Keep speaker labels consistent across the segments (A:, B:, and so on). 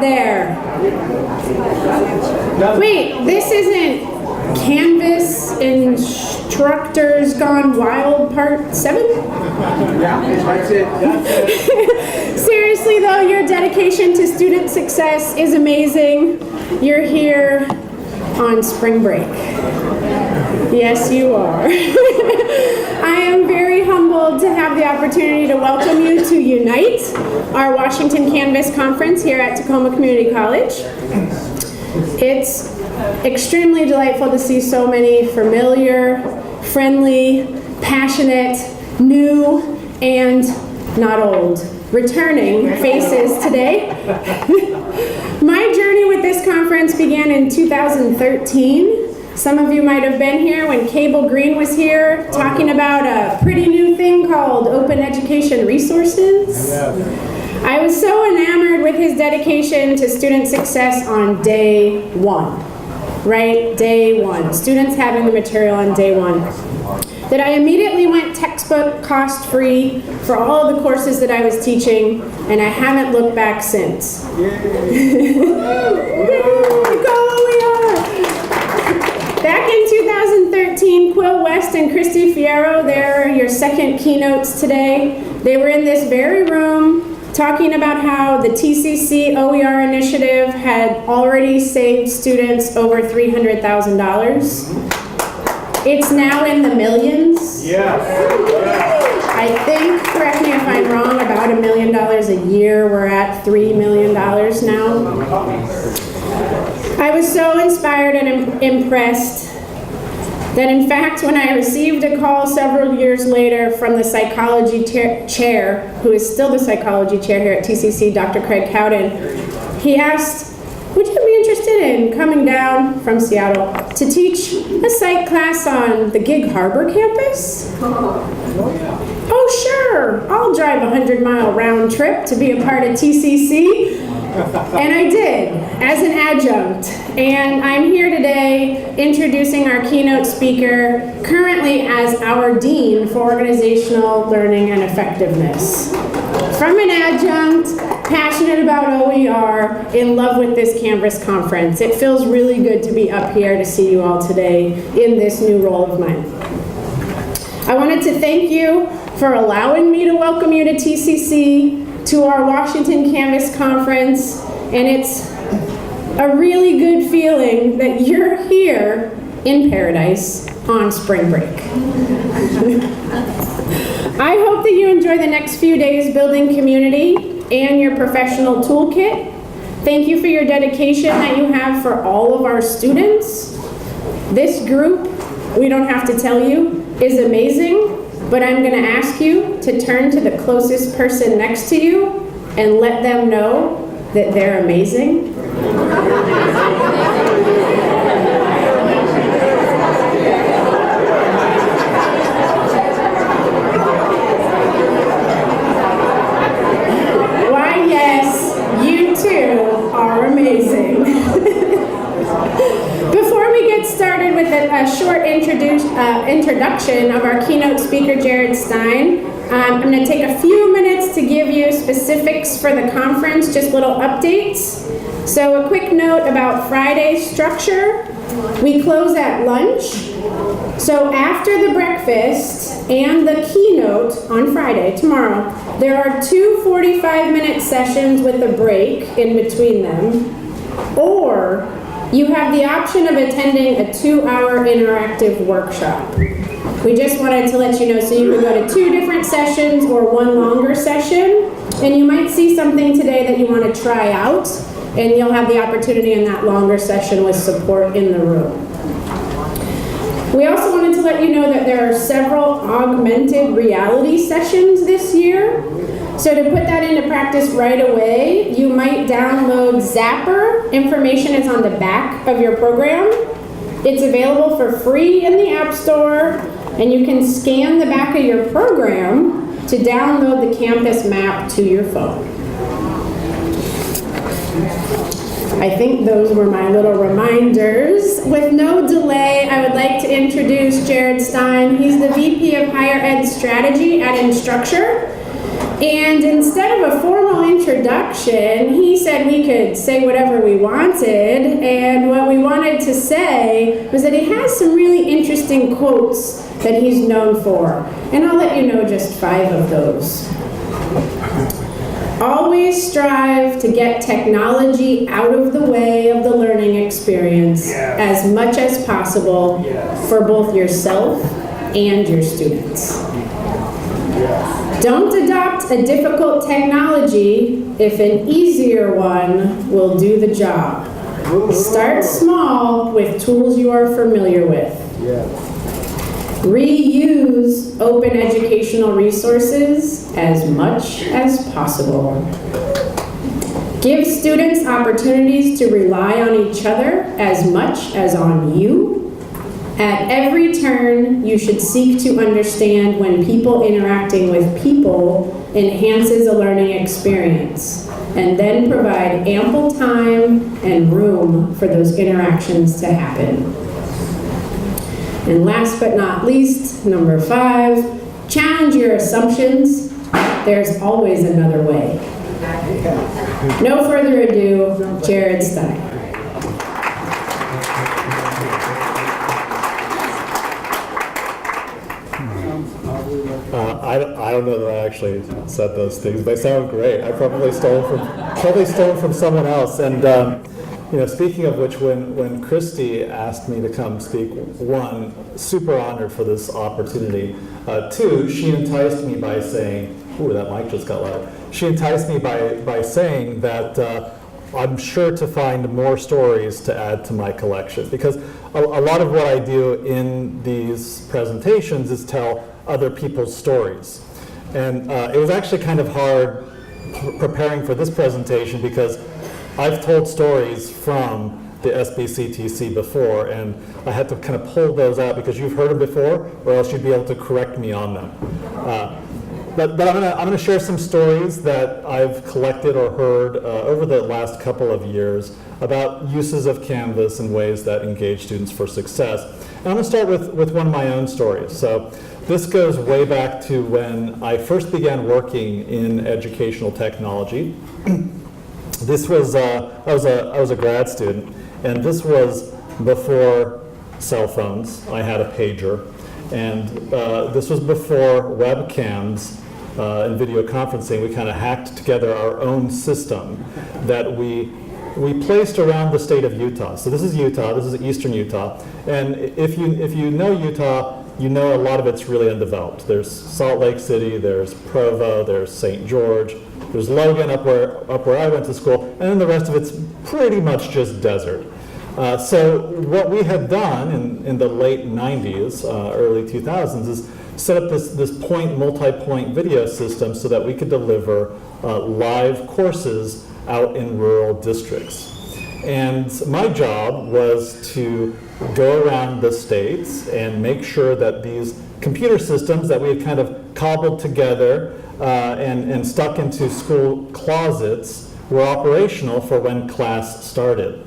A: there? Wait, this isn't Canvas Instructors Gone Wild Part 7?
B: Yeah, that's it.
A: Seriously though, your dedication to student success is amazing. You're here on spring break. Yes, you are. I am very humbled to have the opportunity to welcome you to Unite, our Washington Canvas Conference here at Tacoma Community College. It's extremely delightful to see so many familiar, friendly, passionate, new, and not old, returning faces today. My journey with this conference began in 2013. Some of you might have been here when Cable Green was here talking about a pretty new thing called Open Education Resources. I was so enamored with his dedication to student success on day one, right? Day one. Students having the material on day one. That I immediately went textbook cost-free for all of the courses that I was teaching, and I haven't looked back since. Back in 2013, Quill West and Christy Fierro, they're your second keynotes today. They were in this very room talking about how the TCC OER initiative had already saved students over $300,000. It's now in the millions. I think, correct me if I'm wrong, about $1 million a year. We're at $3 million now. I was so inspired and impressed that in fact when I received a call several years later from the psychology chair, who is still the psychology chair here at TCC, Dr. Craig Cowden, he asked, would you be interested in coming down from Seattle to teach a psych class on the Gig Harbor campus? Oh sure, I'll drive a 100-mile round trip to be a part of TCC. And I did, as an adjunct. And I'm here today introducing our keynote speaker, currently as our Dean for Organizational Learning and Effectiveness. From an adjunct, passionate about OER, in love with this Canvas conference. It feels really good to be up here to see you all today in this new role of mine. I wanted to thank you for allowing me to welcome you to TCC, to our Washington Canvas Conference, and it's a really good feeling that you're here in paradise on spring break. I hope that you enjoy the next few days building community and your professional toolkit. Thank you for your dedication that you have for all of our students. This group, we don't have to tell you, is amazing. But I'm going to ask you to turn to the closest person next to you and let them know that they're amazing. Why, yes, you too are amazing. Before we get started with a short introduction of our keynote speaker, Jared Stein, I'm going to take a few minutes to give you specifics for the conference, just little updates. So a quick note about Friday's structure. We close at lunch. So after the breakfast and the keynote on Friday, tomorrow, there are two 45-minute sessions with a break in between them. Or you have the option of attending a 2-hour interactive workshop. We just wanted to let you know so you can go to 2 different sessions or 1 longer session, and you might see something today that you want to try out, and you'll have the opportunity in that longer session with support in the room. We also wanted to let you know that there are several augmented reality sessions this year. So to put that into practice right away, you might download Zapper. Information is on the back of your program. It's available for free in the App Store, and you can scan the back of your program to download the campus map to your phone. I think those were my little reminders. With no delay, I would like to introduce Jared Stein. He's the VP of Higher Ed Strategy at Instructure. And instead of a formal introduction, he said we could say whatever we wanted, and what we wanted to say was that he has some really interesting quotes that he's known for, and I'll let you know just 5 of those. Always strive to get technology out of the way of the learning experience as much as possible for both yourself and your students. Don't adopt a difficult technology if an easier one will do the job. Start small with tools you are familiar with. Reuse open educational resources as much as possible. Give students opportunities to rely on each other as much as on you. At every turn, you should seek to understand when people interacting with people enhances a learning experience, and then provide ample time and room for those interactions to happen. And last but not least, number 5, challenge your assumptions. There's always another way. No further ado, Jared Stein.
C: I don't know that I actually said those things. They sound great. I probably stole from someone else. And speaking of which, when Christy asked me to come speak, 1, super honored for this opportunity. 2, she enticed me by saying, "Ooh, that mic just got loud." She enticed me by saying that I'm sure to find more stories to add to my collection, because a lot of what I do in these presentations is tell other people's stories. And it was actually kind of hard preparing for this presentation, because I've told stories from the SBCTC before, and I had to kind of pull those out because you've heard them before, or else you'd be able to correct me on them. But I'm gonna share some stories that I've collected or heard over the last couple of years about uses of Canvas and ways that engage students for success. And I'm gonna start with one of my own stories. So this goes way back to when I first began working in educational technology. This was, I was a grad student, and this was before cell phones. I had a pager, and this was before webcams and video conferencing. We kind of hacked together our own system that we placed around the state of Utah. So this is Utah, this is eastern Utah, and if you know Utah, you know a lot of it's really undeveloped. There's Salt Lake City, there's Provo, there's St. George, there's Logan up where I went to school, and then the rest of it's pretty much just desert. So what we had done in the late 90s, early 2000s is set up this multi-point video system so that we could deliver live courses out in rural districts. And my job was to go around the states and make sure that these computer systems that we had kind of cobbled together and stuck into school closets were operational for when class started.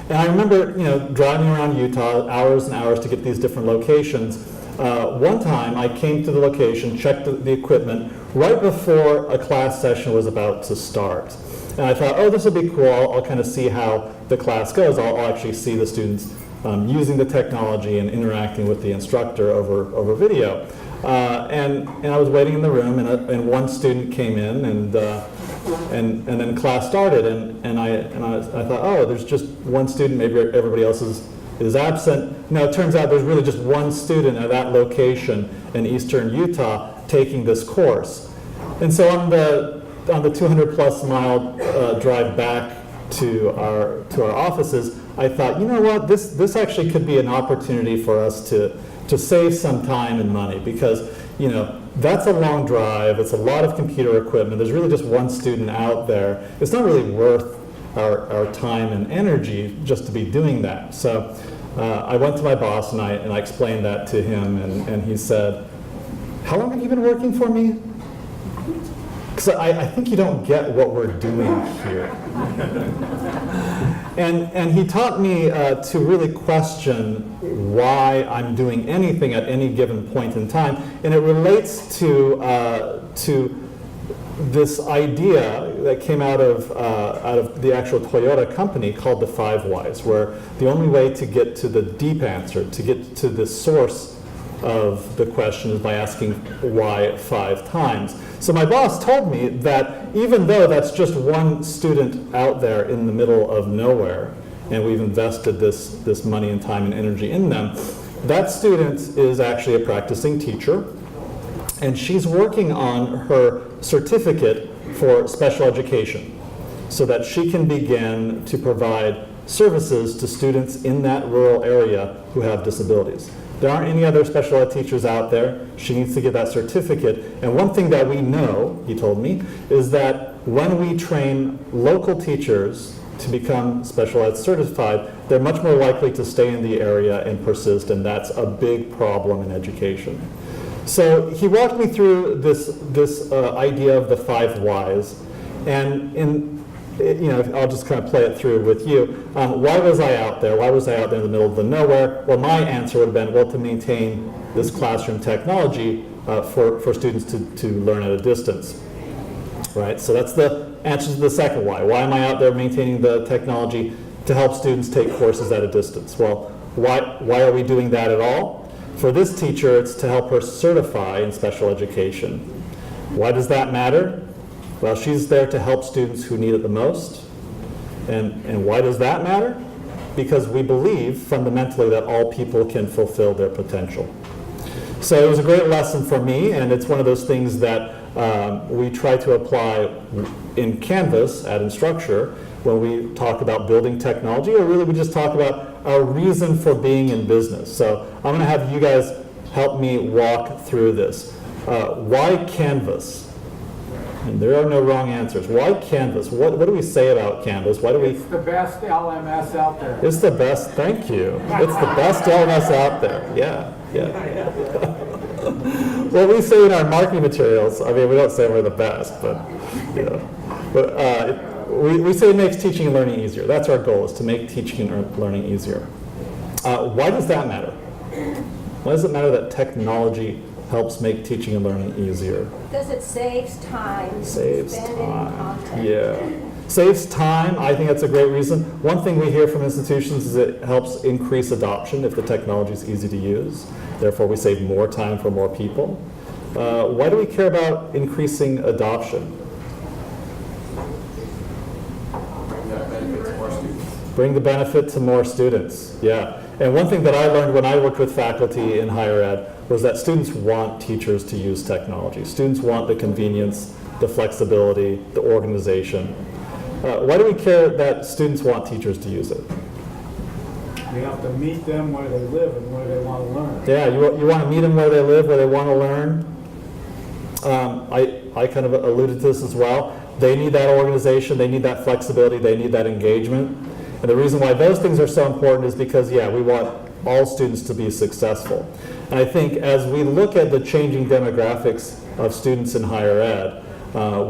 C: And I remember, driving around Utah hours and hours to get these different locations. One time I came to the location, checked the equipment right before a class session was about to start. And I thought, oh, this will be cool. I'll kind of see how the class goes. I'll actually see the students using the technology and interacting with the instructor over video. And I was waiting in the room, and one student came in, and then class started, and I thought, oh, there's just one student. Maybe everybody else is absent. No, it turns out there's really just one student at that location in eastern Utah taking this course. And so on the 200-plus mile drive back to our offices, I thought, you know what, this actually could be an opportunity for us to save some time and money, because that's a long drive. It's a lot of computer equipment. There's really just one student out there. It's not really worth our time and energy just to be doing that. So I went to my boss and I explained that to him, and he said, "How long have you been working for me? Because I think you don't get what we're doing here." And he taught me to really question why I'm doing anything at any given point in time, and it relates to this idea that came out of the actual Toyota company called the 5 whys, where the only way to get to the deep answer, to get to the source of the question, is by asking why 5 times. So my boss told me that even though that's just one student out there in the middle of nowhere, and we've invested this money and time and energy in them, that student is actually a practicing teacher, and she's working on her certificate for special education so that she can begin to provide services to students in that rural area who have disabilities. There aren't any other special ed teachers out there. She needs to get that certificate. And one thing that we know, he told me, is that when we train local teachers to become special ed certified, they're much more likely to stay in the area and persist, and that's a big problem in education. So he walked me through this idea of the 5 whys, and I'll just kind of play it through with you. Why was I out there? Why was I out there in the middle of the nowhere? Well, my answer would have been, well, to maintain this classroom technology for students to learn at a distance, right? So that's the answer to the second why. Why am I out there maintaining the technology? To help students take courses at a distance. Well, why are we doing that at all? For this teacher, it's to help her certify in special education. Why does that matter? Well, she's there to help students who need it the most. And why does that matter? Because we believe fundamentally that all people can fulfill their potential. So it was a great lesson for me, and it's one of those things that we try to apply in Canvas at Instructure when we talk about building technology, or really we just talk about our reason for being in business. So I'm going to have you guys help me walk through this. Why Canvas? And there are no wrong answers. Why Canvas? What do we say about Canvas? Why do we?
B: It's the best LMS out there.
C: It's the best. Thank you. It's the best LMS out there. Yeah. Well, we say in our marketing materials. I mean, we don't say we're the best, but we say it makes teaching and learning easier. That's our goal: is to make teaching and learning easier. Why does that matter? Why does it matter that technology helps make teaching and learning easier?
D: Because it saves time.
C: Saves
D: spend
C: time.
D: in content.
C: Yeah. Saves time. I think that's a great reason. One thing we hear from institutions is it helps increase adoption if the technology is easy to use. Therefore, we save more time for more people. Why do we care about increasing adoption? Bring the benefit to more students. Yeah. And one thing that I learned when I worked with faculty in higher ed was that students want teachers to use technology. Students want the convenience, the flexibility, the organization. Why do we care that students want teachers to use it?
B: You have to meet them where they live and where they want to learn.
C: Yeah, you want to meet them where they live, where they want to learn. I kind of alluded to this as well. They need that organization, they need that flexibility, they need that engagement. And the reason why those things are so important is because, yeah, we want all students to be successful. And I think as we look at the changing demographics of students in higher ed,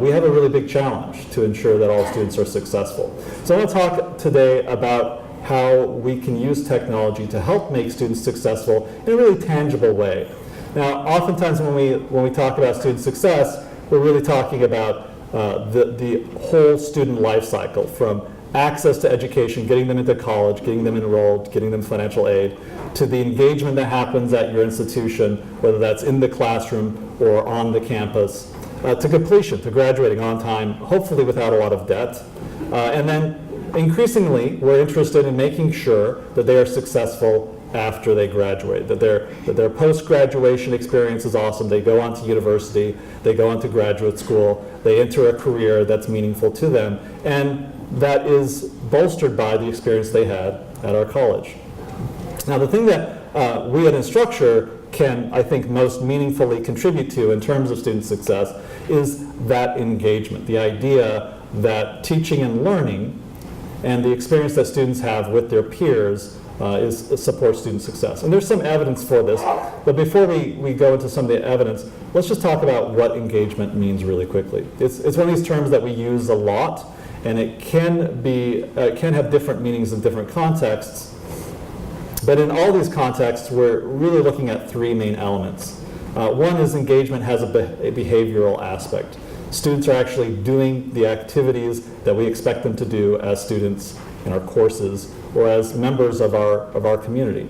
C: we have a really big challenge to ensure that all students are successful. So I want to talk today about how we can use technology to help make students successful in a really tangible way. Now, oftentimes when we talk about student success, we're really talking about the whole student life cycle, from access to education, getting them into college, getting them enrolled, getting them financial aid, to the engagement that happens at your institution, whether that's in the classroom or on the campus, to completion, to graduating on time, hopefully without a lot of debt. And then increasingly, we're interested in making sure that they are successful after they graduate, that their post-graduation experience is awesome. They go on to university, they go on to graduate school, they enter a career that's meaningful to them, and that is bolstered by the experience they had at our college. Now, the thing that we at Instructure can, I think, most meaningfully contribute to in terms of student success is that engagement, the idea that teaching and learning and the experience that students have with their peers supports student success. And there's some evidence for this, but before we go into some of the evidence, let's just talk about what engagement means really quickly. It's one of these terms that we use a lot, and it can have different meanings in different contexts. But in all these contexts, we're really looking at three main elements. One is engagement has a behavioral aspect. Students are actually doing the activities that we expect them to do as students in our courses or as members of our community.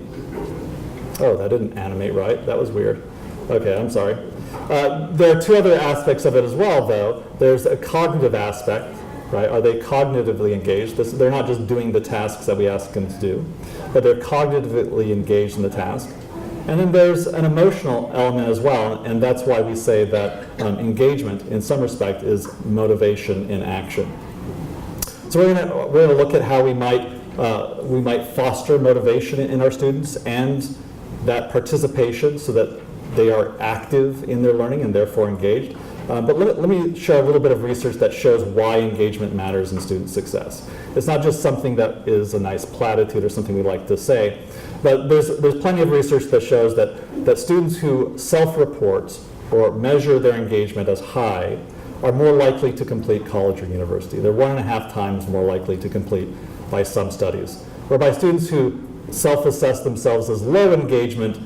C: Oh, that didn't animate right. That was weird. Okay, I'm sorry. There are two other aspects of it as well, though. There's a cognitive aspect, right? Are they cognitively engaged? They're not just doing the tasks that we ask them to do, but they're cognitively engaged in the task. And then there's an emotional element as well, and that's why we say that engagement, in some respect, is motivation in action. So we're going to look at how we might foster motivation in our students and that participation so that they are active in their learning and therefore engaged. But let me share a little bit of research that shows why engagement matters in student success. It's not just something that is a nice platitude or something we like to say, but there's plenty of research that shows that students who self-report or measure their engagement as high are more likely to complete college or university. They're 1.5 times more likely to complete by some studies. Whereby students who self-assess themselves as low engagement,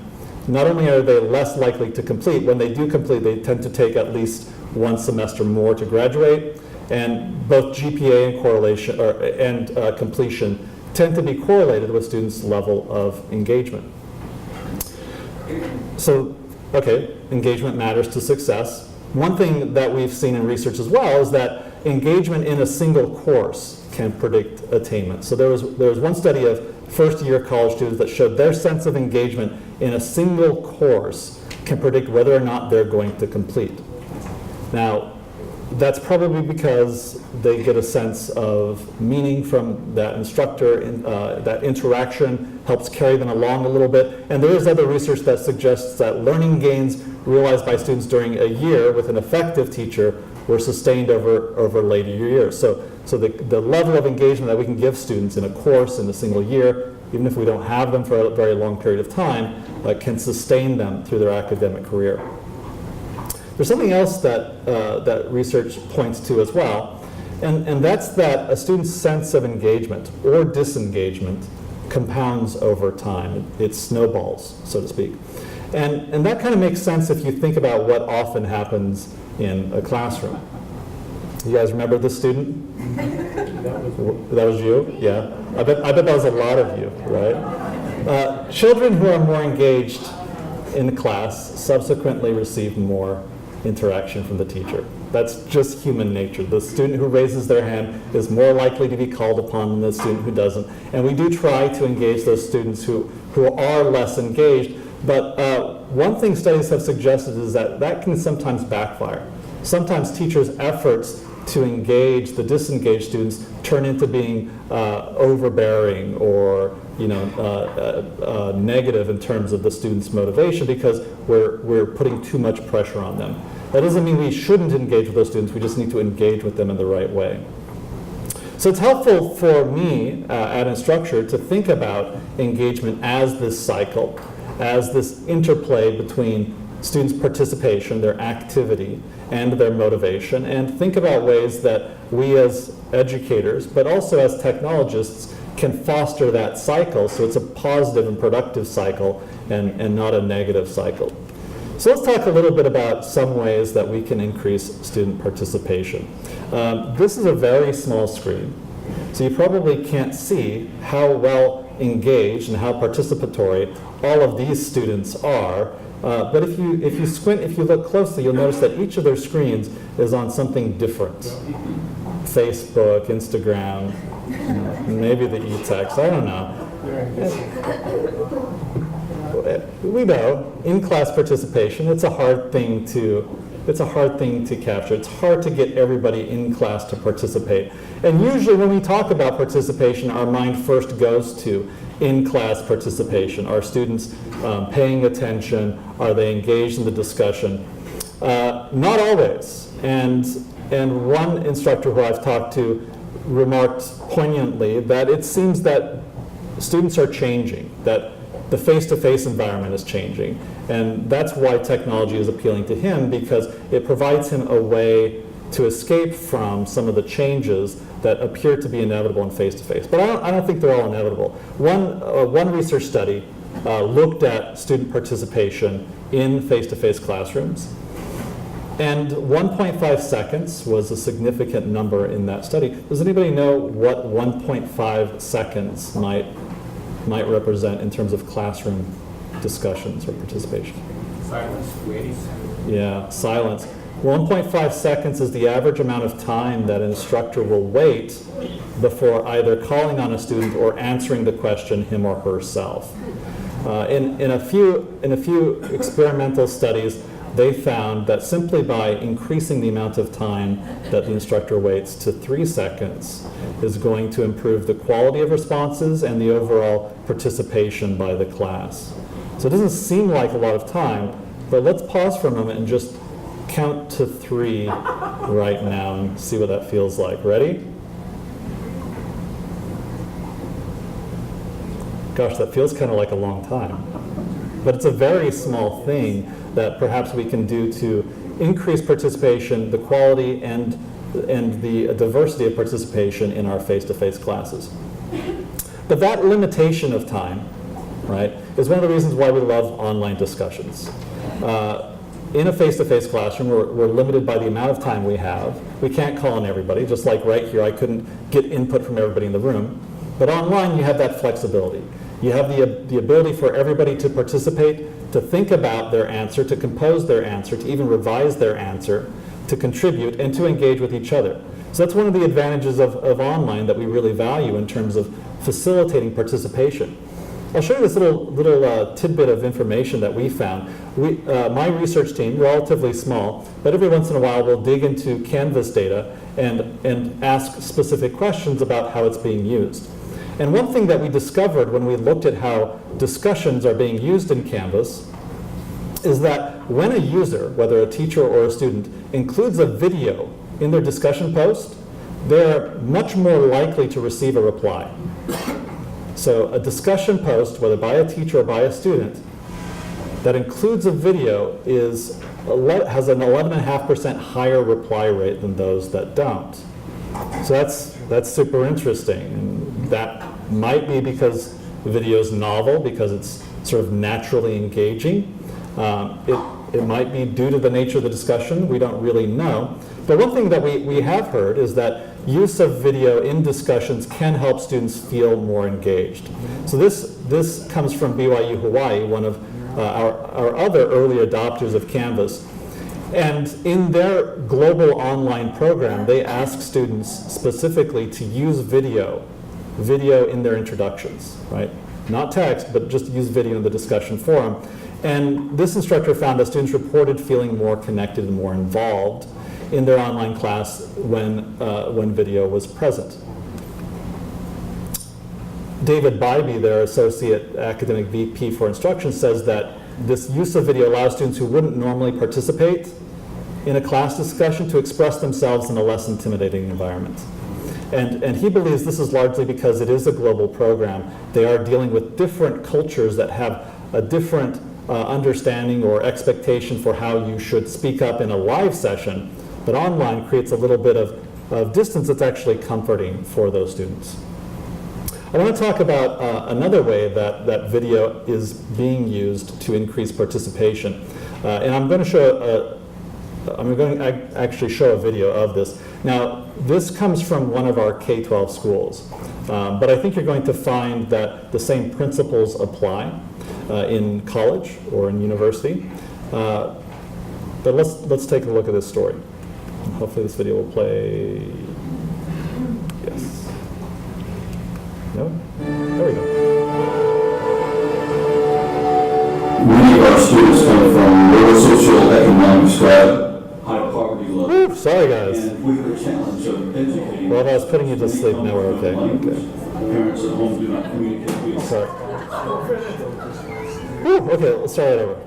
C: not only are they less likely to complete, when they do complete, they tend to take at least one semester more to graduate, and both GPA and correlation and completion tend to be correlated with students' level of engagement. So, okay, engagement matters to success. One thing that we've seen in research as well is that engagement in a single course can predict attainment. So there was one study of first-year college students that showed their sense of engagement in a single course can predict whether or not they're going to complete. Now, that's probably because they get a sense of meaning from that instructor, that interaction helps carry them along a little bit. And there is other research that suggests that learning gains realized by students during a year with an effective teacher were sustained over later years. So the level of engagement that we can give students in a course in a single year, even if we don't have them for a very long period of time, can sustain them through their academic career. There's something else that research points to as well, and that's that a student's sense of engagement or disengagement compounds over time. It snowballs, so to speak. And that kind of makes sense if you think about what often happens in a classroom. You guys remember this student? That was you? Yeah. I bet that was a lot of you, right? Children who are more engaged in class subsequently receive more interaction from the teacher. That's just human nature. The student who raises their hand is more likely to be called upon than the student who doesn't. And we do try to engage those students who are less engaged, but one thing studies have suggested is that can sometimes backfire. Sometimes teachers' efforts to engage the disengaged students turn into being overbearing or negative in terms of the students' motivation because we're putting too much pressure on them. That doesn't mean we shouldn't engage with those students, we just need to engage with them in the right way. So it's helpful for me at Instructure to think about engagement as this cycle, as this interplay between students' participation, their activity, and their motivation, and think about ways that we as educators, but also as technologists, can foster that cycle so it's a positive and productive cycle and not a negative cycle. So let's talk a little bit about some ways that we can increase student participation. This is a very small screen, so you probably can't see how well engaged and how participatory all of these students are. But if you squint, if you look closely, you'll notice that each of their screens is on something different. Facebook, Instagram, maybe the e-text, I don't know. We know in-class participation, it's a hard thing to capture. It's hard to get everybody in class to participate. And usually when we talk about participation, our mind first goes to in-class participation. Are students paying attention? Are they engaged in the discussion? Not always. And one instructor who I've talked to remarked poignantly that it seems that students are changing, that the face-to-face environment is changing. And that's why technology is appealing to him, because it provides him a way to escape from some of the changes that appear to be inevitable in face-to-face. But I don't think they're all inevitable. One research study looked at student participation in face-to-face classrooms. And 1.5 seconds was a significant number in that study. Does anybody know what 1.5 seconds might represent in terms of classroom discussions or participation?
B: Silence, waiting.
C: Yeah, silence. 1.5 seconds is the average amount of time that an instructor will wait before either calling on a student or answering the question him or herself. In a few experimental studies, they found that simply by increasing the amount of time that the instructor waits to 3 seconds is going to improve the quality of responses and the overall participation by the class. So it doesn't seem like a lot of time, but let's pause for a moment and just count to 3 right now and see what that feels like. Ready? Gosh, that feels kind of like a long time. But it's a very small thing that perhaps we can do to increase participation, the quality, and the diversity of participation in our face-to-face classes. But that limitation of time, right, is one of the reasons why we love online discussions. In a face-to-face classroom, we're limited by the amount of time we have. We can't call on everybody, just like right here, I couldn't get input from everybody in the room. But online, you have that flexibility. You have the ability for everybody to participate, to think about their answer, to compose their answer, to even revise their answer, to contribute, and to engage with each other. So that's one of the advantages of online that we really value in terms of facilitating participation. I'll show you this little tidbit of information that we found. My research team, relatively small, but every once in a while we'll dig into Canvas data and ask specific questions about how it's being used. And one thing that we discovered when we looked at how discussions are being used in Canvas is that when a user, whether a teacher or a student, includes a video in their discussion post, they're much more likely to receive a reply. So a discussion post, whether by a teacher or by a student, that includes a video has an 11.5% higher reply rate than those that don't. So that's super interesting. And that might be because the video is novel, because it's sort of naturally engaging. It might be due to the nature of the discussion. We don't really know. But one thing that we have heard is that use of video in discussions can help students feel more engaged. So this comes from BYU Hawaii, one of our other early adopters of Canvas. And in their global online program, they ask students specifically to use video in their introductions, right? Not text, but just use video in the discussion forum. And this instructor found that students reported feeling more connected and more involved in their online class when video was present. David Bybee, their Associate Academic VP for Instruction, says that this use of video allows students who wouldn't normally participate in a class discussion to express themselves in a less intimidating environment. And he believes this is largely because it is a global program. They are dealing with different cultures that have a different understanding or expectation for how you should speak up in a live session, but online creates a little bit of distance that's actually comforting for those students. I want to talk about another way that video is being used to increase participation. And I'm going to actually show a video of this. Now, this comes from one of our K-12 schools, but I think you're going to find that the same principles apply in college or in university. But let's take a look at this story. Hopefully this video will play. Yes. No? There we go.
E: Many of our students come from lower socioeconomic strata, high poverty level.
C: Sorry, guys.
E: And we have a challenge of educating.
C: Well, if I was putting you to sleep, now we're okay.
E: Parents at home do not communicate with.
C: Sorry. Okay, let's try that over.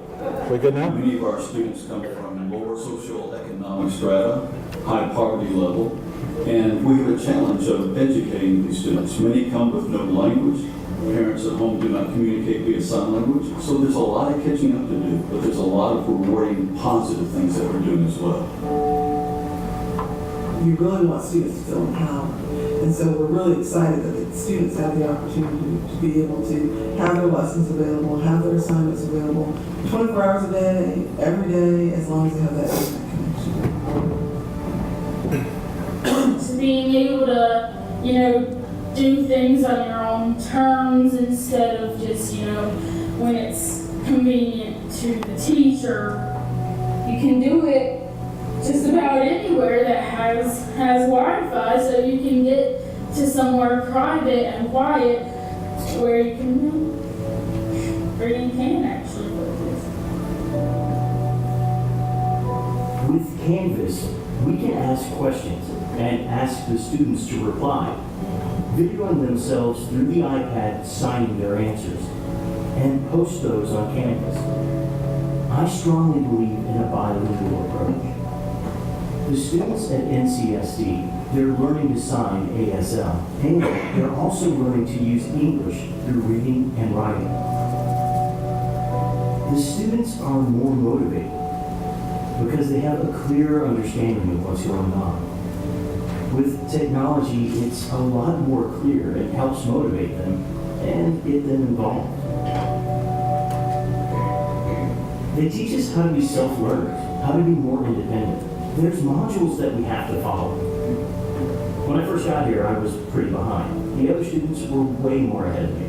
C: We good now?
E: Many of our students come from lower socioeconomic strata, high poverty level, and we have a challenge of educating these students. Many come with no language. Parents at home do not communicate via sign language. So there's a lot of catching up to do, but there's a lot of rewarding, positive things that we're doing as well.
F: You really want students to feel empowered. And so we're really excited that the students have the opportunity to be able to have their lessons available, have their assignments available 24 hours a day, every day, as long as they have that internet connection.
G: being able to, do things on your own terms instead of just, when it's convenient to the teacher. You can do it just about anywhere that has Wi-Fi, so you can get to somewhere private and quiet where you can actually focus.
H: With Canvas, we can ask questions and ask the students to reply, videoing themselves through the iPad signing their answers, and post those on Canvas. I strongly believe in a bilingual approach. The students at NCSD, they're learning to sign ASL, and they're also learning to use English through reading and writing. The students are more motivated because they have a clearer understanding of what's going on. With technology, it's a lot more clear. It helps motivate them and get them involved. They teach us how to be self-learners, how to be more independent. There's modules that we have to follow. When I first got here, I was pretty behind. The other students were way more ahead of me.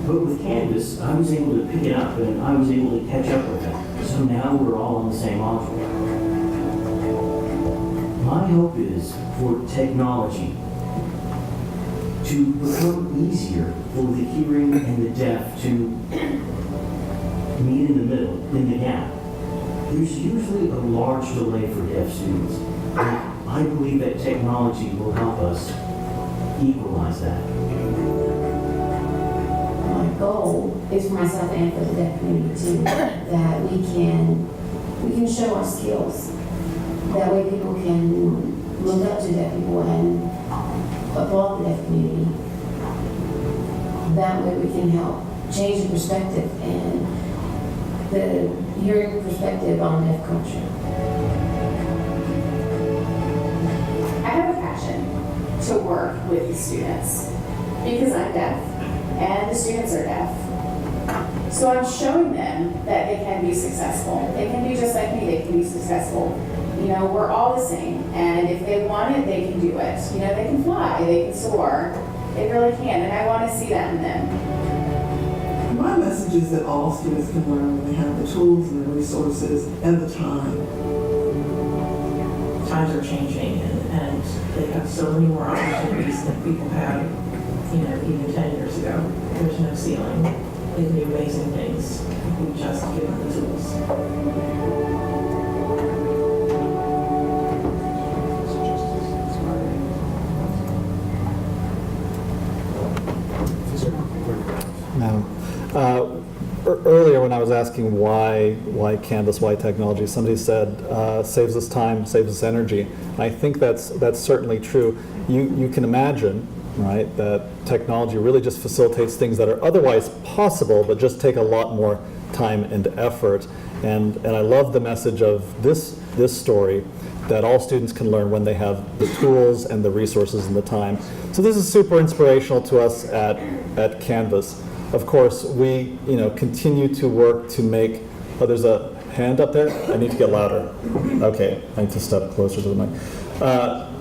H: But with Canvas, I was able to pick it up and I was able to catch up with them. So now we're all on the same module. My hope is for technology to become easier for the hearing and the deaf to meet in the middle, in the gap. There's usually a large delay for deaf students. And I believe that technology will help us equalize that.
I: My goal is for myself and for the deaf community too, that we can show our skills. That way people can look up to deaf people and applaud the deaf community. That way we can help change the perspective and the hearing perspective on deaf culture.
J: I have a passion to work with the students because I'm deaf and the students are deaf. So I'm showing them that they can be successful. They can be just like me, they can be successful. We're all the same, and if they want it, they can do it. They can fly, they can soar. They really can, and I want to see that in them.
F: My message is that all students can learn when they have the tools and the resources and the time.
K: Times are changing, and they have so many more opportunities than people had, even 10 years ago. There's no ceiling. They can do amazing things if we just give them the tools.
C: Earlier when I was asking why Canvas, why technology, somebody said saves us time, saves us energy. I think that's certainly true. You can imagine, right, that technology really just facilitates things that are otherwise possible, but just take a lot more time and effort. And I love the message of this story, that all students can learn when they have the tools and the resources and the time. So this is super inspirational to us at Canvas. Of course, we continue to work to make. Oh, there's a hand up there. I need to get louder. Okay, I need to step closer to the mic.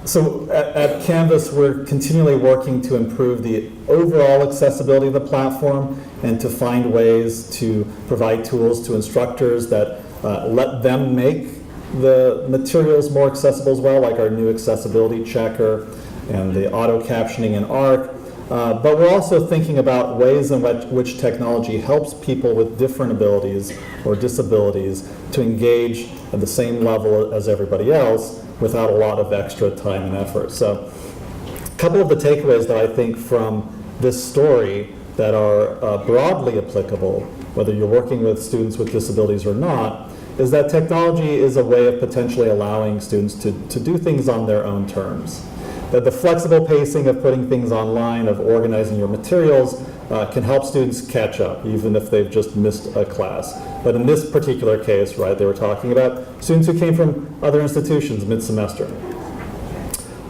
C: So at Canvas, we're continually working to improve the overall accessibility of the platform and to find ways to provide tools to instructors that let them make the materials more accessible as well, like our new accessibility checker and the auto captioning in ARC. But we're also thinking about ways in which technology helps people with different abilities or disabilities to engage at the same level as everybody else without a lot of extra time and effort. So a couple of the takeaways that I think from this story that are broadly applicable, whether you're working with students with disabilities or not, is that technology is a way of potentially allowing students to do things on their own terms. That the flexible pacing of putting things online, of organizing your materials, can help students catch up, even if they've just missed a class. But in this particular case, right, they were talking about students who came from other institutions mid-semester.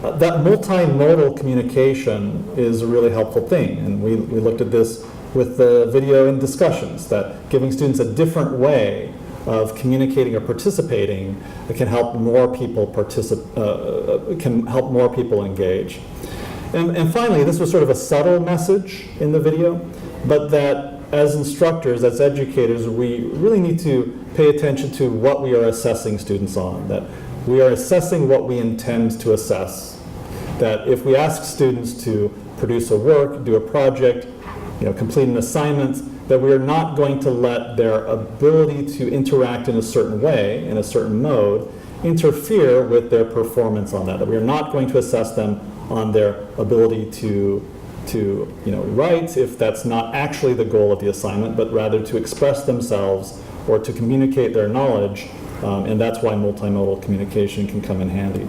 C: That multimodal communication is a really helpful thing, and we looked at this with the video and discussions, that giving students a different way of communicating or participating can help more people engage. And finally, this was sort of a subtle message in the video, but that as instructors, as educators, we really need to pay attention to what we are assessing students on, that we are assessing what we intend to assess. That if we ask students to produce a work, do a project, complete an assignment, that we are not going to let their ability to interact in a certain way, in a certain mode, interfere with their performance on that we are not going to assess them on their ability to write, if that's not actually the goal of the assignment, but rather to express themselves or to communicate their knowledge, and that's why multimodal communication can come in handy.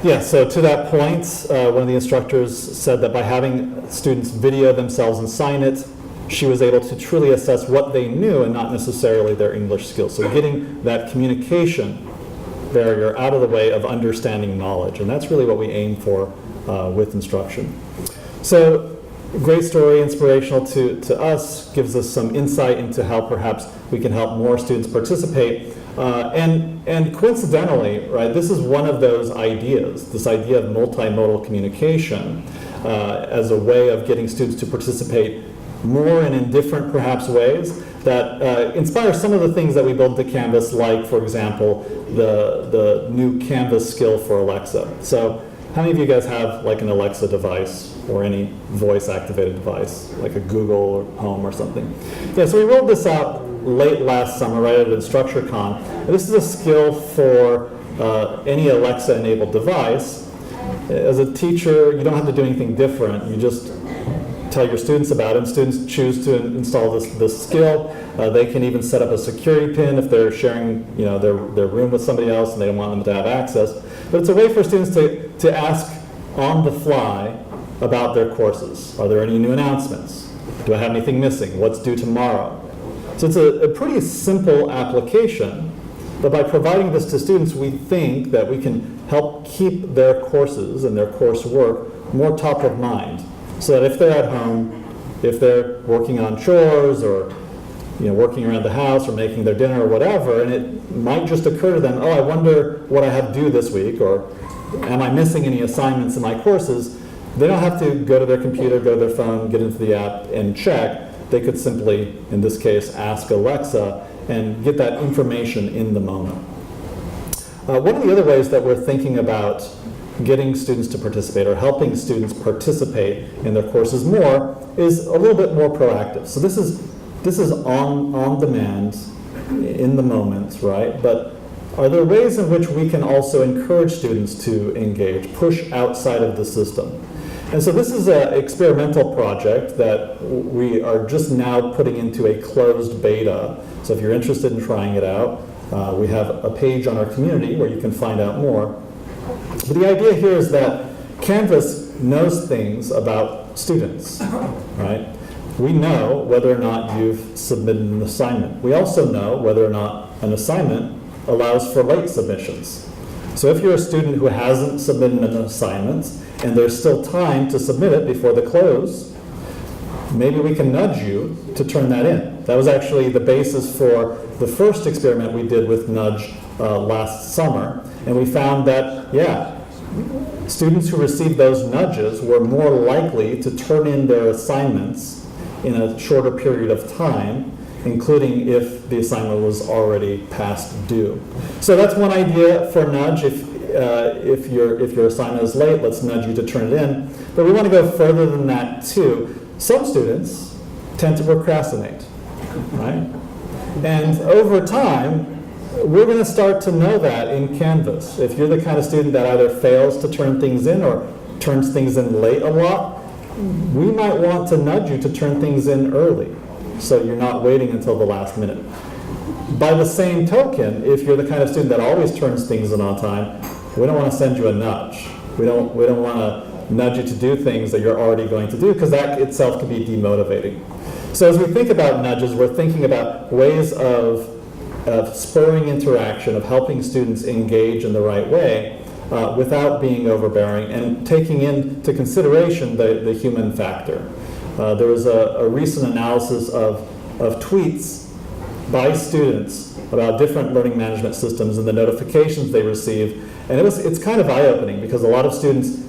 C: Yeah, so to that point, one of the instructors said that by having students video themselves and sign it, she was able to truly assess what they knew and not necessarily their English skills. So getting that communication barrier out of the way of understanding knowledge, and that's really what we aim for with instruction. So great story, inspirational to us, gives us some insight into how perhaps we can help more students participate. And coincidentally, right, this is one of those ideas, this idea of multimodal communication as a way of getting students to participate more and in different perhaps ways that inspire some of the things that we build into Canvas, like, for example, the new Canvas skill for Alexa. So how many of you guys have like an Alexa device or any voice-activated device, like a Google or Home or something? Yeah, so we rolled this out late last summer, right at InstructureCon. And this is a skill for any Alexa-enabled device. As a teacher, you don't have to do anything different. You just tell your students about it, and students choose to install this skill. They can even set up a security pin if they're sharing their room with somebody else and they don't want them to have access. But it's a way for students to ask on the fly about their courses. Are there any new announcements? Do I have anything missing? What's due tomorrow? So it's a pretty simple application, but by providing this to students, we think that we can help keep their courses and their coursework more top of mind. So that if they're at home, if they're working on chores or working around the house or making their dinner or whatever, and it might just occur to them, oh, I wonder what I have due this week, or am I missing any assignments in my courses? They don't have to go to their computer, go to their phone, get into the app and check. They could simply, in this case, ask Alexa and get that information in the moment. One of the other ways that we're thinking about getting students to participate or helping students participate in their courses more is a little bit more proactive. So this is on demand, in the moment, right? But are there ways in which we can also encourage students to engage, push outside of the system? And so this is an experimental project that we are just now putting into a closed beta. So if you're interested in trying it out, we have a page on our community where you can find out more. But the idea here is that Canvas knows things about students, right? We know whether or not you've submitted an assignment. We also know whether or not an assignment allows for late submissions. So if you're a student who hasn't submitted an assignment and there's still time to submit it before the close, maybe we can nudge you to turn that in. That was actually the basis for the first experiment we did with Nudge last summer. And we found that, students who received those nudges were more likely to turn in their assignments in a shorter period of time, including if the assignment was already past due. So that's one idea for Nudge. If your assignment is late, let's nudge you to turn it in. But we want to go further than that too. Some students tend to procrastinate, right? And over time, we're going to start to know that in Canvas. If you're the kind of student that either fails to turn things in or turns things in late a lot, we might want to nudge you to turn things in early, so you're not waiting until the last minute. By the same token, if you're the kind of student that always turns things in on time, we don't want to send you a nudge. We don't want to nudge you to do things that you're already going to do, because that itself can be demotivating. So as we think about nudges, we're thinking about ways of spurring interaction, of helping students engage in the right way without being overbearing and taking into consideration the human factor. There was a recent analysis of tweets by students about different learning management systems and the notifications they receive. And it's kind of eye-opening because a lot of students,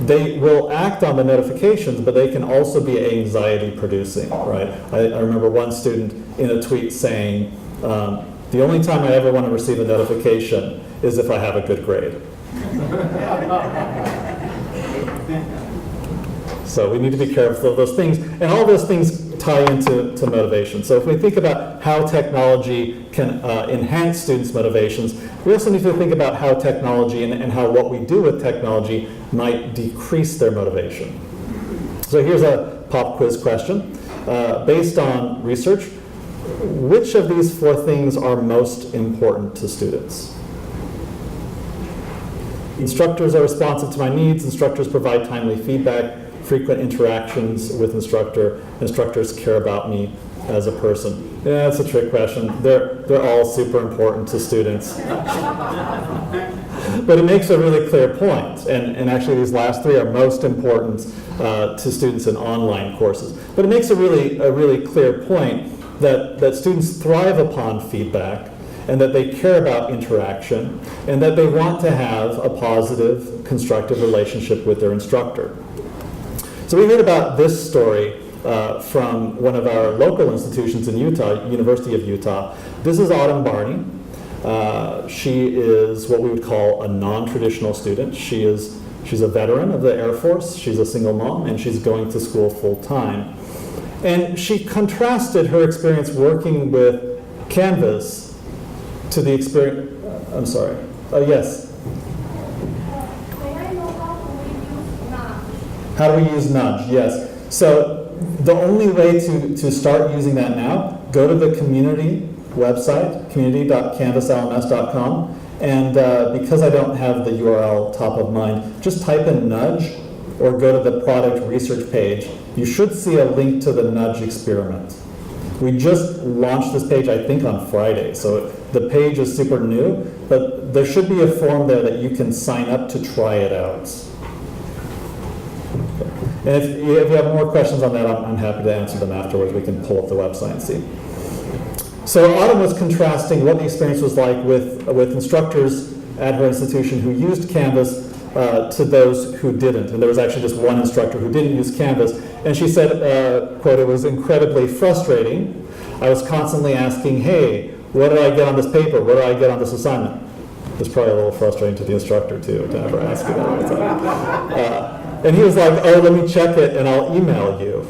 C: they will act on the notifications, but they can also be anxiety-producing, right? I remember one student in a tweet saying, the only time I ever want to receive a notification is if I have a good grade. So we need to be careful of those things, and all those things tie into motivation. So if we think about how technology can enhance students' motivations, we also need to think about how technology and how what we do with technology might decrease their motivation. So here's a pop quiz question. Based on research, which of these 4 things are most important to students? Instructors are responsive to my needs. Instructors provide timely feedback. Frequent interactions with instructors care about me as a person. Yeah, that's a trick question. They're all super important to students. But it makes a really clear point, and actually these last 3 are most important to students in online courses. But it makes a really clear point that students thrive upon feedback, and that they care about interaction, and that they want to have a positive, constructive relationship with their instructor. So we heard about this story from one of our local institutions in Utah, University of Utah. This is Autumn Barney. She is what we would call a non-traditional student. She's a veteran of the Air Force. She's a single mom, and she's going to school full-time. And she contrasted her experience working with Canvas to the experience, I'm sorry, yes. How do we use Nudge? Yes. So the only way to start using that now, go to the community website, community.canvaslms.com, and because I don't have the URL top of mind, just type in Nudge or go to the product research page. You should see a link to the Nudge experiment. We just launched this page, I think, on Friday, so the page is super new, but there should be a form there that you can sign up to try it out. And if you have more questions on that, I'm happy to answer them afterwards. We can pull up the website and see. So Autumn was contrasting what the experience was like with instructors at her institution who used Canvas to those who didn't. And there was actually just one instructor who didn't use Canvas. And she said, quote, "It was incredibly frustrating. I was constantly asking, hey, what did I get on this paper? What did I get on this assignment?" It's probably a little frustrating to the instructor, too, to ever ask you that all the time. And he was like, "Oh, let me check it and I'll email you."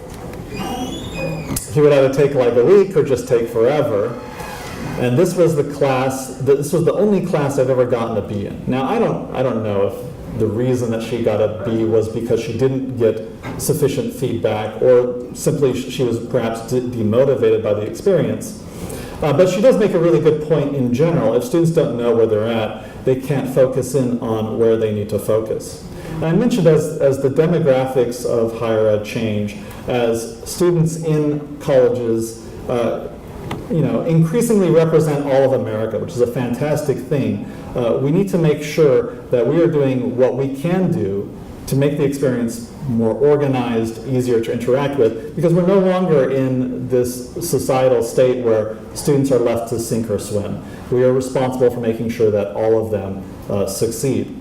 C: He would either take like a week or just take forever. And this was the class, this was the only class I've ever gotten a B in. Now, I don't know if the reason that she got a B was because she didn't get sufficient feedback or simply she was perhaps demotivated by the experience. But she does make a really good point in general. If students don't know where they're at, they can't focus in on where they need to focus. And I mentioned as the demographics of higher ed change, as students in colleges increasingly represent all of America, which is a fantastic thing, we need to make sure that we are doing what we can do to make the experience more organized, easier to interact with, because we're no longer in this societal state where students are left to sink or swim. We are responsible for making sure that all of them succeed.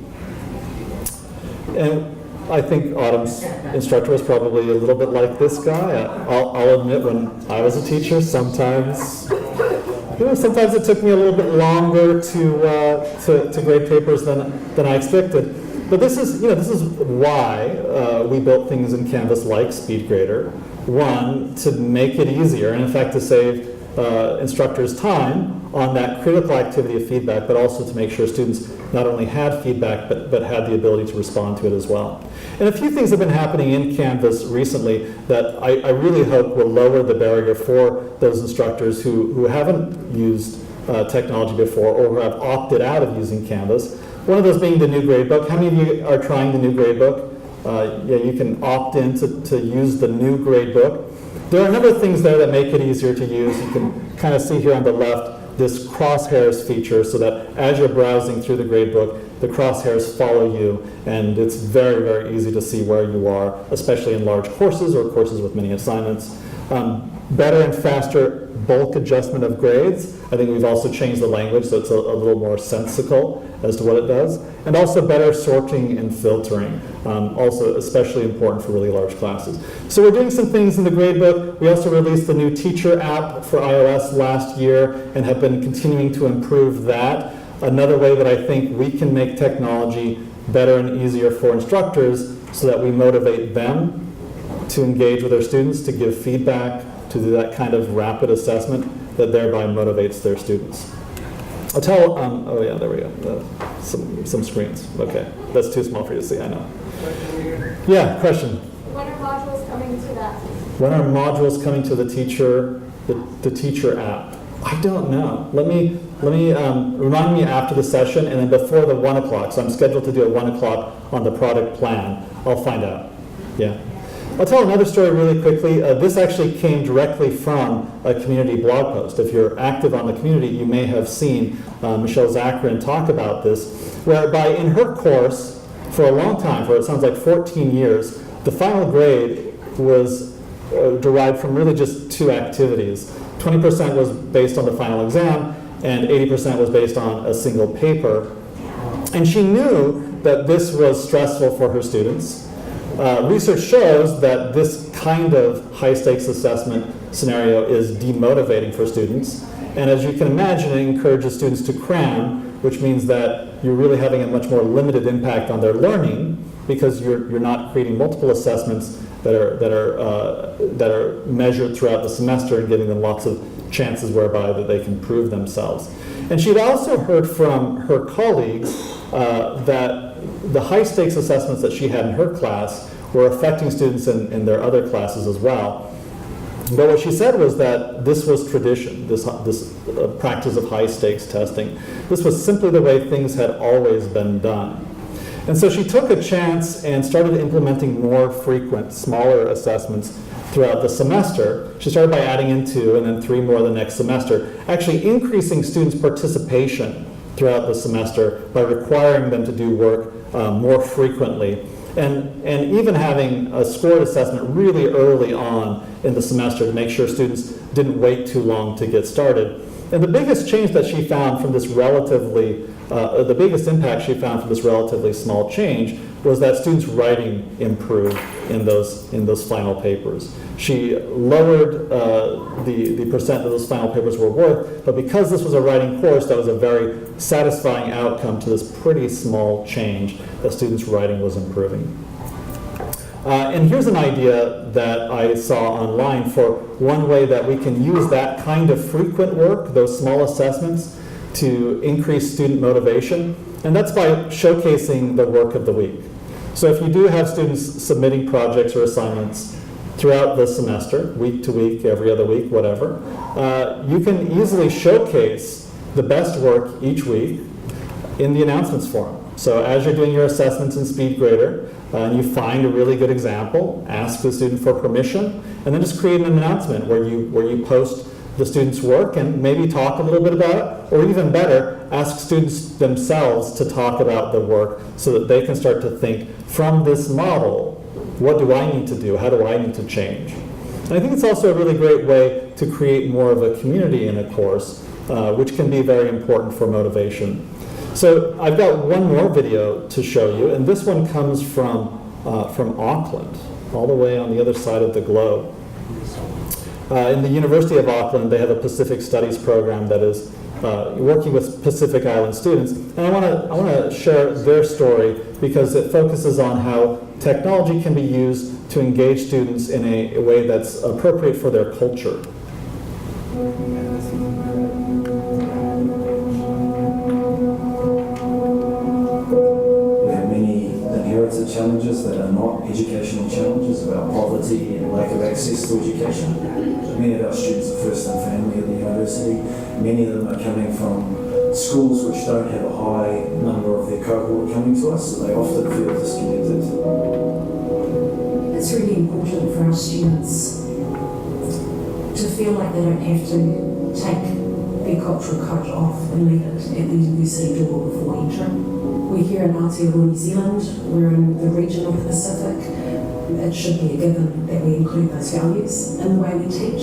C: And I think Autumn's instructor was probably a little bit like this guy. I'll admit, when I was a teacher, sometimes it took me a little bit longer to grade papers than I expected. But this is why we built things in Canvas like SpeedGrader. One, to make it easier, and in fact to save instructors time on that critical activity of feedback, but also to make sure students not only had feedback, but had the ability to respond to it as well. And a few things have been happening in Canvas recently that I really hope will lower the barrier for those instructors who haven't used technology before or who have opted out of using Canvas. One of those being the new gradebook. How many of you are trying the new gradebook? You can opt in to use the new gradebook. There are a number of things there that make it easier to use. You can kind of see here on the left this crosshairs feature, so that as you're browsing through the gradebook, the crosshairs follow you, and it's very, very easy to see where you are, especially in large courses or courses with many assignments. Better and faster bulk adjustment of grades. I think we've also changed the language so it's a little more sensical as to what it does. And also better sorting and filtering, also especially important for really large classes. So we're doing some things in the gradebook. We also released the new teacher app for iOS last year and have been continuing to improve that. Another way that I think we can make technology better and easier for instructors so that we motivate them to engage with their students, to give feedback, to do that kind of rapid assessment that thereby motivates their students. I'll tell, oh yeah, there we go. Some screens. Okay, that's too small for you to see, I know. Yeah, question?
D: When are modules coming to that?
C: When are modules coming to the teacher app? I don't know. Let me remind me after the session and then before the 1 o'clock. So I'm scheduled to do at 1 o'clock on the product plan. I'll find out. Yeah. I'll tell another story really quickly. This actually came directly from a community blog post. If you're active on the community, you may have seen Michelle Zacharian talk about this, whereby in her course, for a long time, for it sounds like 14 years, the final grade was derived from really just 2 activities. 20% was based on the final exam, and 80% was based on a single paper. And she knew that this was stressful for her students. Research shows that this kind of high-stakes assessment scenario is demotivating for students. And as you can imagine, it encourages students to cram, which means that you're really having a much more limited impact on their learning because you're not creating multiple assessments that are measured throughout the semester and giving them lots of chances whereby that they can prove themselves. And she'd also heard from her colleagues that the high-stakes assessments that she had in her class were affecting students in their other classes as well. But what she said was that this was tradition, this practice of high-stakes testing. This was simply the way things had always been done. And so she took a chance and started implementing more frequent, smaller assessments throughout the semester. She started by adding in 2 and then 3 more the next semester, actually increasing students' participation throughout the semester by requiring them to do work more frequently. And even having a scored assessment really early on in the semester to make sure students didn't wait too long to get started. And the biggest change that she found from this the biggest impact she found from this relatively small change was that students' writing improved in those final papers. She lowered the percent that those final papers were worth, but because this was a writing course, that was a very satisfying outcome to this pretty small change that students' writing was improving. And here's an idea that I saw online for one way that we can use that kind of frequent work, those small assessments, to increase student motivation, and that's by showcasing the work of the week. So if you do have students submitting projects or assignments throughout the semester, week to week, every other week, whatever, you can easily showcase the best work each week in the announcements forum. So as you're doing your assessments in SpeedGrader, and you find a really good example, ask the student for permission, and then just create an announcement where you post the students' work and maybe talk a little bit about it, or even better, ask students themselves to talk about the work so that they can start to think, from this model, what do I need to do? How do I need to change? And I think it's also a really great way to create more of a community in a course, which can be very important for motivation. So I've got one more video to show you, and this one comes from Auckland, all the way on the other side of the globe. In the University of Auckland, they have a Pacific Studies program that is working with Pacific Island students. And I want to share their story because it focuses on how technology can be used to engage students in a way that's appropriate for their culture.
L: Challenges that are not educational challenges, about poverty and lack of access to education. Many of our students are first in family at the university. Many of them are coming from schools which don't have a high number of their cohort coming to us, so they often feel disconnected.
M: It's really important for our students to feel like they don't have to take their cultural coat off and leave it at the university door before entering. We're here in Aotearoa, New Zealand. We're in the region of the Pacific. it should be a given that we include those values in the way we teach.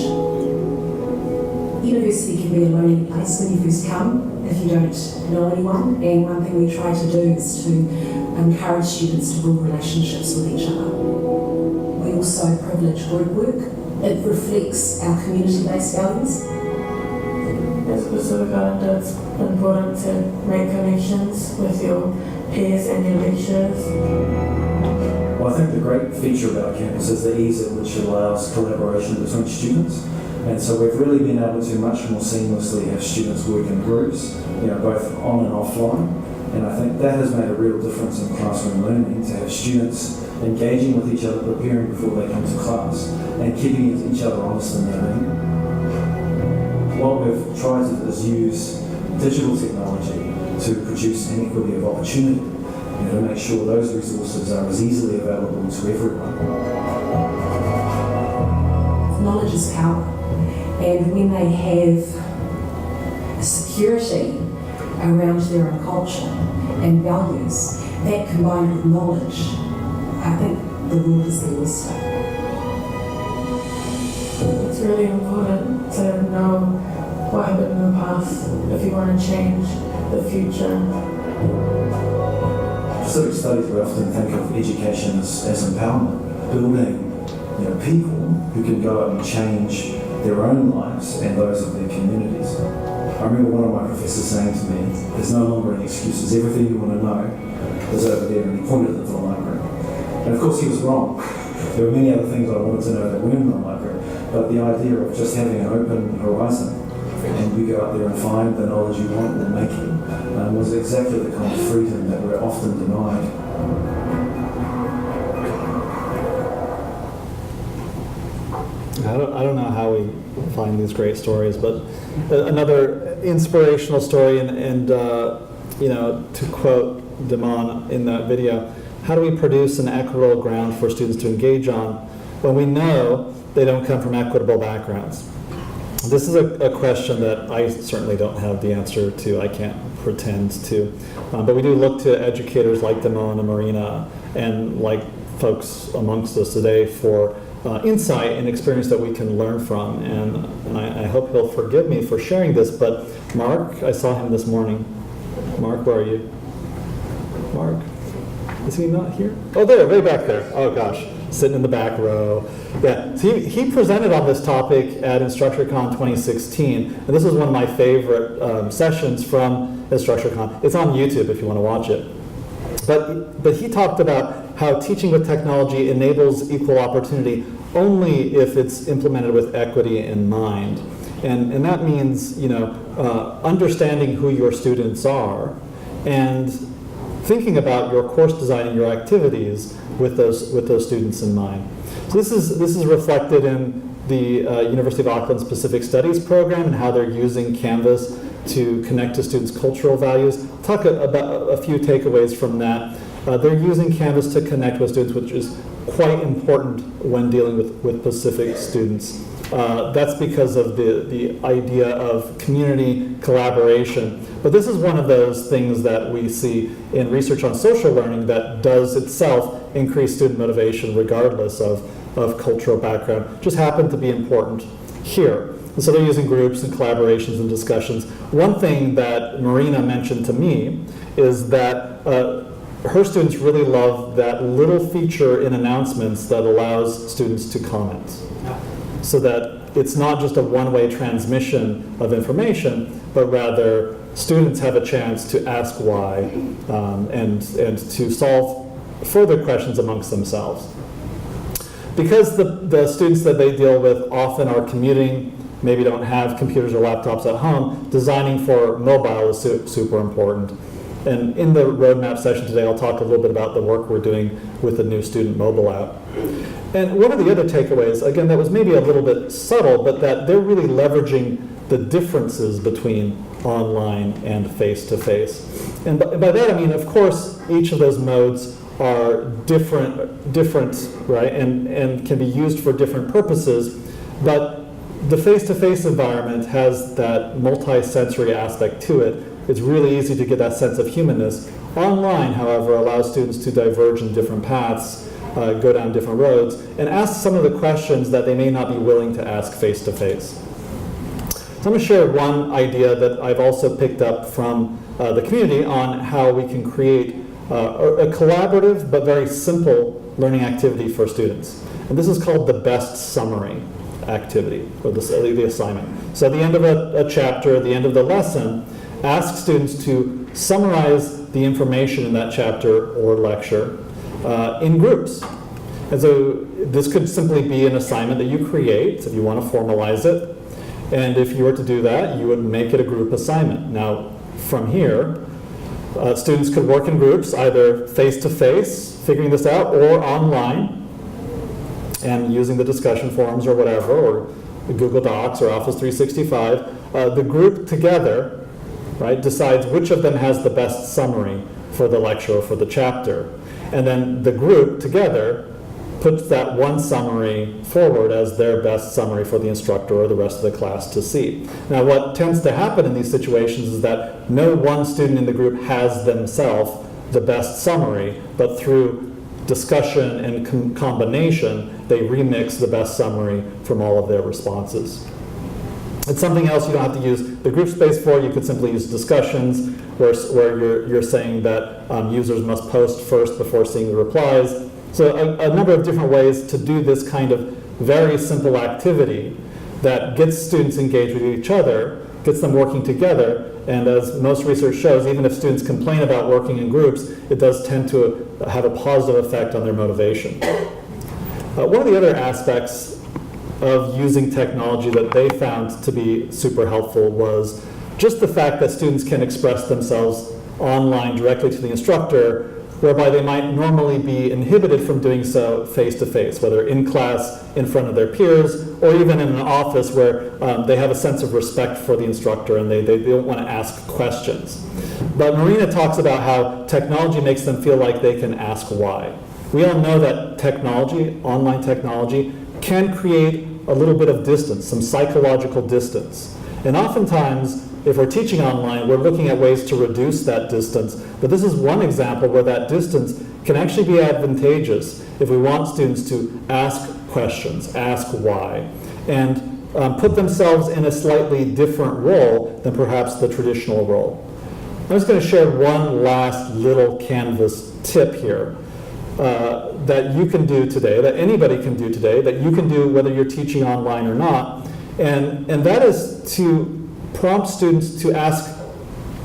M: University can be a lonely place when you first come if you don't know anyone, and one thing we try to do is to encourage students to build relationships with each other. We also privilege group work. It reflects our community-based values.
N: As Priscilla got into, it's important to make connections with your peers and your lecturers.
L: Well, I think the great feature about campus is the ease at which it allows collaboration between students. And so we've really been able to much more seamlessly have students work in groups, both on and offline. And I think that has made a real difference in classroom learning, to have students engaging with each other, preparing before they come to class, and keeping each other honest in their learning. What we've tried to do is use digital technology to produce an equity of opportunity, to make sure those resources are as easily available to everyone.
M: Knowledge is power, and when they have a security around their own culture and values, that combined with knowledge, I think the world is their oyster.
N: It's really important to know what happened in the past if you want to change the future.
L: Civic studies, we often think of education as empowerment, building people who can go out and change their own lives and those of their communities. I remember one of my professors saying to me, there's no longer any excuses, everything you want to know is over there, and he pointed at the library. And of course he was wrong. There were many other things I wanted to know that weren't in the library, but the idea of just having an open horizon and you go out there and find the knowledge you want will make you was exactly the kind of freedom that we're often denied.
C: I don't know how we find these great stories, but another inspirational story, and to quote Damon in that video, how do we produce an equitable ground for students to engage on when we know they don't come from equitable backgrounds? This is a question that I certainly don't have the answer to. I can't pretend to. But we do look to educators like Damon and Marina and like folks amongst us today for insight and experience that we can learn from. And I hope he'll forgive me for sharing this, but Mark, I saw him this morning. Mark, where are you? Mark? Is he not here? Oh, there, way back there. Oh gosh, sitting in the back row. Yeah, so he presented on this topic at InstructureCon 2016, and this is one of my favorite sessions from InstructureCon. It's on YouTube if you want to watch it. But he talked about how teaching with technology enables equal opportunity only if it's implemented with equity in mind. And that means, understanding who your students are and thinking about your course design and your activities with those students in mind. So this is reflected in the University of Auckland's Pacific Studies program and how they're using Canvas to connect to students' cultural values. Talk about a few takeaways from that. They're using Canvas to connect with students, which is quite important when dealing with Pacific students. That's because of the idea of community collaboration. But this is one of those things that we see in research on social learning that does itself increase student motivation regardless of cultural background. Just happened to be important here. And so they're using groups and collaborations and discussions. One thing that Marina mentioned to me is that her students really love that little feature in announcements that allows students to comment. So that it's not just a one-way transmission of information, but rather students have a chance to ask why and to solve further questions amongst themselves. Because the students that they deal with often are commuting, maybe don't have computers or laptops at home, designing for mobile is super important. And in the roadmap session today, I'll talk a little bit about the work we're doing with the new student mobile app. And one of the other takeaways, again, that was maybe a little bit subtle, but that they're really leveraging the differences between online and face-to-face. And by that I mean, of course, each of those modes are different, right, and can be used for different purposes, but the face-to-face environment has that multi-sensory aspect to it. It's really easy to get that sense of humanness. Online, however, allows students to diverge in different paths go down different roads, and ask some of the questions that they may not be willing to ask face-to-face. So I'm going to share one idea that I've also picked up from the community on how we can create a collaborative but very simple learning activity for students. And this is called the best summary activity, or the assignment. So at the end of a chapter, at the end of the lesson, ask students to summarize the information in that chapter or lecture in groups. And so this could simply be an assignment that you create if you want to formalize it. And if you were to do that, you would make it a group assignment. Now, from here, students could work in groups, either face-to-face, figuring this out, or online, and using the discussion forums or whatever, or Google Docs or Office 365. The group together, right, decides which of them has the best summary for the lecture or for the chapter. And then the group together puts that one summary forward as their best summary for the instructor or the rest of the class to see. Now, what tends to happen in these situations is that no one student in the group has themselves the best summary, but through discussion and combination, they remix the best summary from all of their responses. It's something else you don't have to use the group space for. You could simply use discussions where you're saying that users must post first before seeing the replies. So a number of different ways to do this kind of very simple activity that gets students engaged with each other, gets them working together, and as most research shows, even if students complain about working in groups, it does tend to have a positive effect on their motivation. One of the other aspects of using technology that they found to be super helpful was just the fact that students can express themselves online directly to the instructor, whereby they might normally be inhibited from doing so face-to-face, whether in class, in front of their peers, or even in an office where they have a sense of respect for the instructor and they don't want to ask questions. But Marina talks about how technology makes them feel like they can ask why. We all know that technology, online technology, can create a little bit of distance, some psychological distance. And oftentimes, if we're teaching online, we're looking at ways to reduce that distance. But this is one example where that distance can actually be advantageous if we want students to ask questions, ask why, and put themselves in a slightly different role than perhaps the traditional role. I'm just going to share one last little Canvas tip here that you can do today, that anybody can do today, that you can do whether you're teaching online or not, and that is to prompt students to ask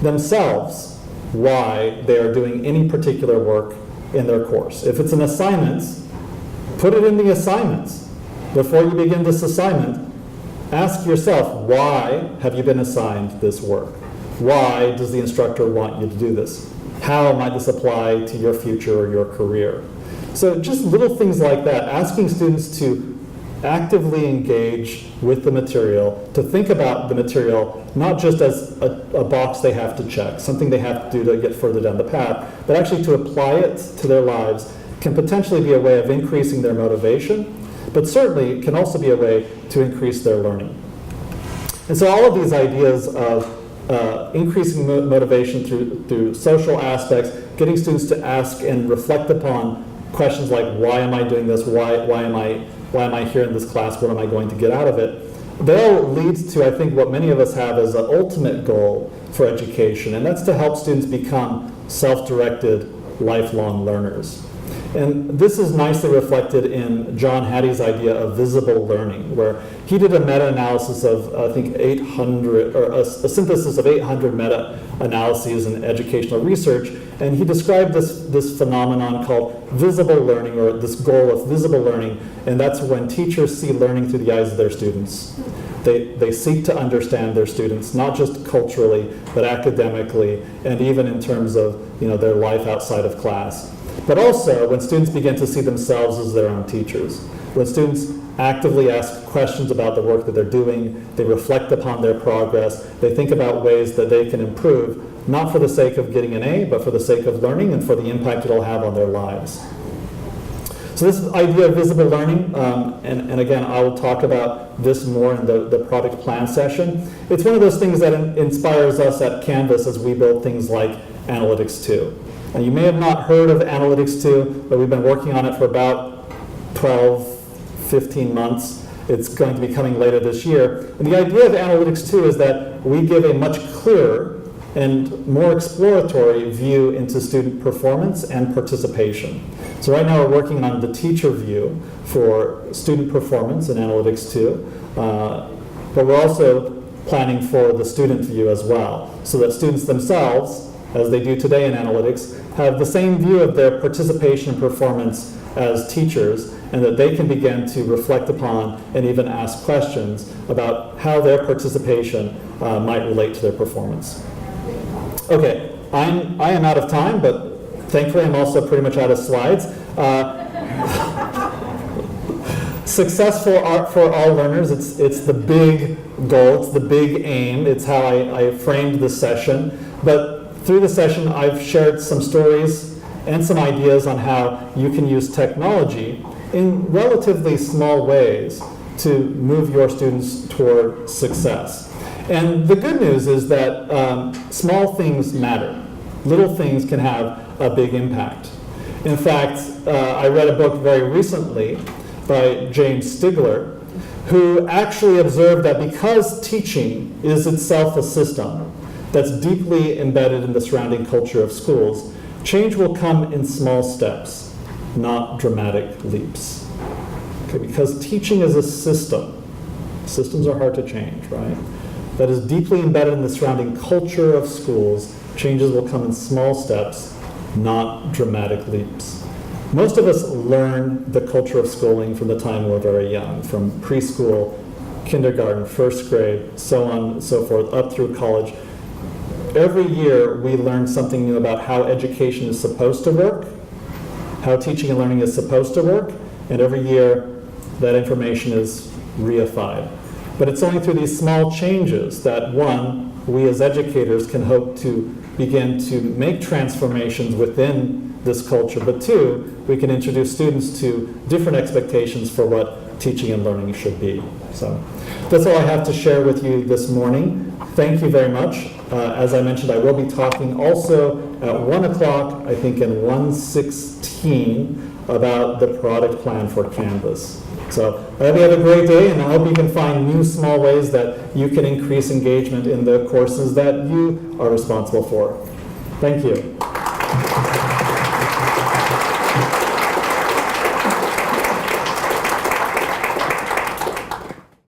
C: themselves why they are doing any particular work in their course. If it's an assignment, put it in the assignments. Before you begin this assignment, ask yourself, why have you been assigned this work? Why does the instructor want you to do this? How might this apply to your future or your career? So just little things like that, asking students to actively engage with the material, to think about the material not just as a box they have to check, something they have to do to get further down the path, but actually to apply it to their lives can potentially be a way of increasing their motivation, but certainly can also be a way to increase their learning. And so all of these ideas of increasing motivation through social aspects, getting students to ask and reflect upon questions like, why am I doing this? Why am I here in this class? What am I going to get out of it? They all lead to, I think, what many of us have as an ultimate goal for education, and that's to help students become self-directed, lifelong learners. And this is nicely reflected in John Hattie's idea of visible learning, where he did a meta-analysis of, I think, 800, or a synthesis of 800 meta-analyses in educational research, and he described this phenomenon called visible learning, or this goal of visible learning, and that's when teachers see learning through the eyes of their students. They seek to understand their students, not just culturally, but academically, and even in terms of their life outside of class. But also, when students begin to see themselves as their own teachers, when students actively ask questions about the work that they're doing, they reflect upon their progress, they think about ways that they can improve, not for the sake of getting an A, but for the sake of learning and for the impact it'll have on their lives. So this idea of visible learning, and again, I will talk about this more in the product plan session. It's one of those things that inspires us at Canvas as we build things like Analytics 2. And you may have not heard of Analytics 2, but we've been working on it for about 12, 15 months. It's going to be coming later this year. And the idea of Analytics 2 is that we give a much clearer and more exploratory view into student performance and participation. So right now we're working on the teacher view for student performance in Analytics 2, but we're also planning for the student view as well, so that students themselves, as they do today in analytics, have the same view of their participation and performance as teachers, and that they can begin to reflect upon and even ask questions about how their participation might relate to their performance. Okay, I am out of time, but thankfully I'm also pretty much out of slides. Success for all learners, it's the big goal, it's the big aim, it's how I framed this session. But through the session I've shared some stories and some ideas on how you can use technology in relatively small ways to move your students toward success. And the good news is that small things matter. Little things can have a big impact. In fact, I read a book very recently by James Stigler, who actually observed that because teaching is itself a system that's deeply embedded in the surrounding culture of schools, change will come in small steps, not dramatic leaps. Okay, because teaching is a system. Systems are hard to change, right? That is deeply embedded in the surrounding culture of schools, changes will come in small steps, not dramatic leaps. Most of us learn the culture of schooling from the time we're very young, from preschool, kindergarten, first grade, so on and so forth, up through college. Every year we learn something new about how education is supposed to work, how teaching and learning is supposed to work, and every year that information is reified. But it's only through these small changes that, one, we as educators can hope to begin to make transformations within this culture, but two, we can introduce students to different expectations for what teaching and learning should be. So that's all I have to share with you this morning. Thank you very much. As I mentioned, I will be talking also at 1 o'clock, I think in 1:16, about the product plan for Canvas. So I hope you have a great day, and I hope you can find new small ways that you can increase engagement in the courses that you are responsible for. Thank you.